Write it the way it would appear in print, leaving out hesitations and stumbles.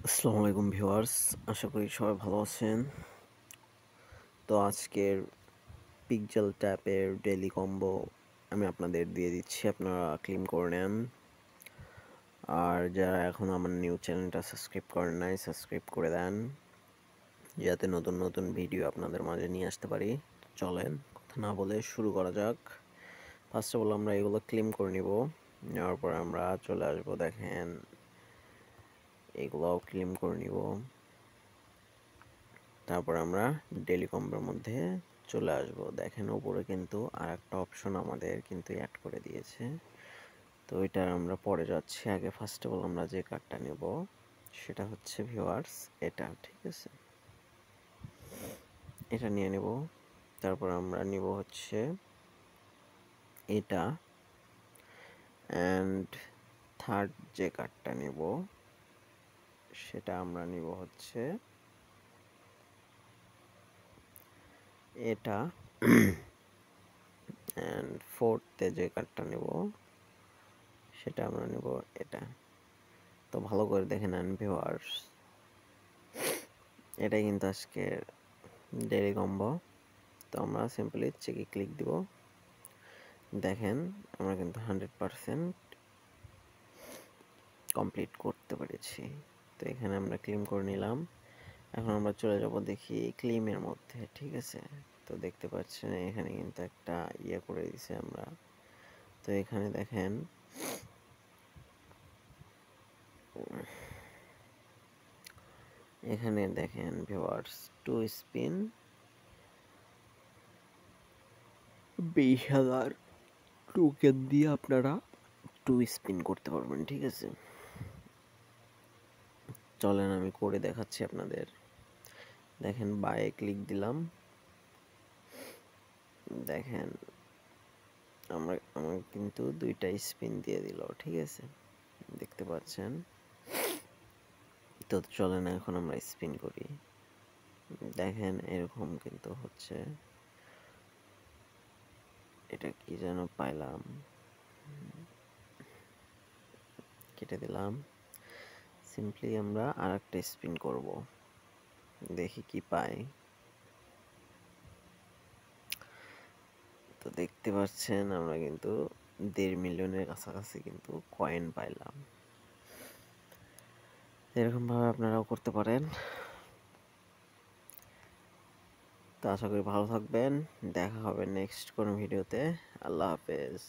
আসসালামু আলাইকুম ভিউয়ার্স, আশা করি সবাই ভালো আছেন। তো আজকের পিকজেল ট্যাপের ডেইলি কম্বো আমি আপনাদের দিয়ে দিচ্ছি, আপনারা ক্লেম করে নেন। আর যারা এখন আমার নিউ চ্যানেলটা সাবস্ক্রাইব করেন নাই, সাবস্ক্রাইব করে দেন, যাতে নতুন নতুন ভিডিও আপনাদের মাঝে নিয়ে আসতে পারি। চলেন কথা না বলে শুরু করা যাক। ফার্স্ট অফ অল আমরা এগুলো ক্লেম করে নিব, নেওয়ার পর আমরা চলে আসবো। দেখেন এগুলোও ক্লেম করে নিব, তারপর আমরা ডেইলি কম্বোর মধ্যে চলে আসব। দেখেন উপরে কিন্তু আর একটা অপশন আমাদের কিন্তু অ্যাড করে দিয়েছে, তো এটা আমরা পরে যাচ্ছি। আগে ফার্স্ট অফ অল আমরা যে কার্ডটা নেব সেটা হচ্ছে ভিউয়ার্স এটা, ঠিক আছে, এটা নিয়ে নেব। তারপর আমরা নিব হচ্ছে এটা, অ্যান্ড থার্ড যে কার্ডটা নেব সেটা আমরা নিব হচ্ছে এটা, অ্যান্ড ফোর্থে যে কার্ডটা নেব সেটা আমরা নেব এটা। তো ভালো করে দেখে নেন ভিউয়ার্স, এটাই কিন্তু আজকে ডেইলি কম্বো। তো আমরা সিম্পলি চেকে ক্লিক দিব। দেখেন আমরা কিন্তু 100% কমপ্লিট করতে পেরেছি। তো এখানে আমরা ক্লেম করে নিলাম। এখন আমরা চলে যাব দেখি ক্লেমের মধ্যে, ঠিক আছে। তো দেখতে পাচ্ছেন এখানে কিন্তু একটা ইয়ে করে দিছে আমরা। তো এখানে দেখেন ভিউয়ার্স, টু স্পিন 20,000 টোকেন দিয়ে আপনারা টু স্পিন করতে পারবেন, ঠিক আছে। চলেন আমি করে দেখাচ্ছি আপনাদের। দেখেন বায়ে ক্লিক দিলাম, দেখেন আমার কিন্তু 2টা স্পিন দিয়ে দিল, ঠিক আছে, দেখতে পাচ্ছেন। তো চলেন এখন আমরা স্পিন করি। দেখেন এরকম কিন্তু হচ্ছে, এটা কি যেন পাইলাম, কেটে দিলাম। সিম্পলি আমরা আর একটা স্পিন করব, দেখি কি পাই। তো দেখতে পাচ্ছেন আমরা কিন্তু 1.5 মিলিয়নের কাছাকাছি কিন্তু কয়েন পাইলাম। এরকম ভাবে আপনারাও করতে পারেন। তো আশা করি ভালো থাকবেন, দেখা হবে নেক্সট কোনো ভিডিওতে। আল্লাহ হাফেজ।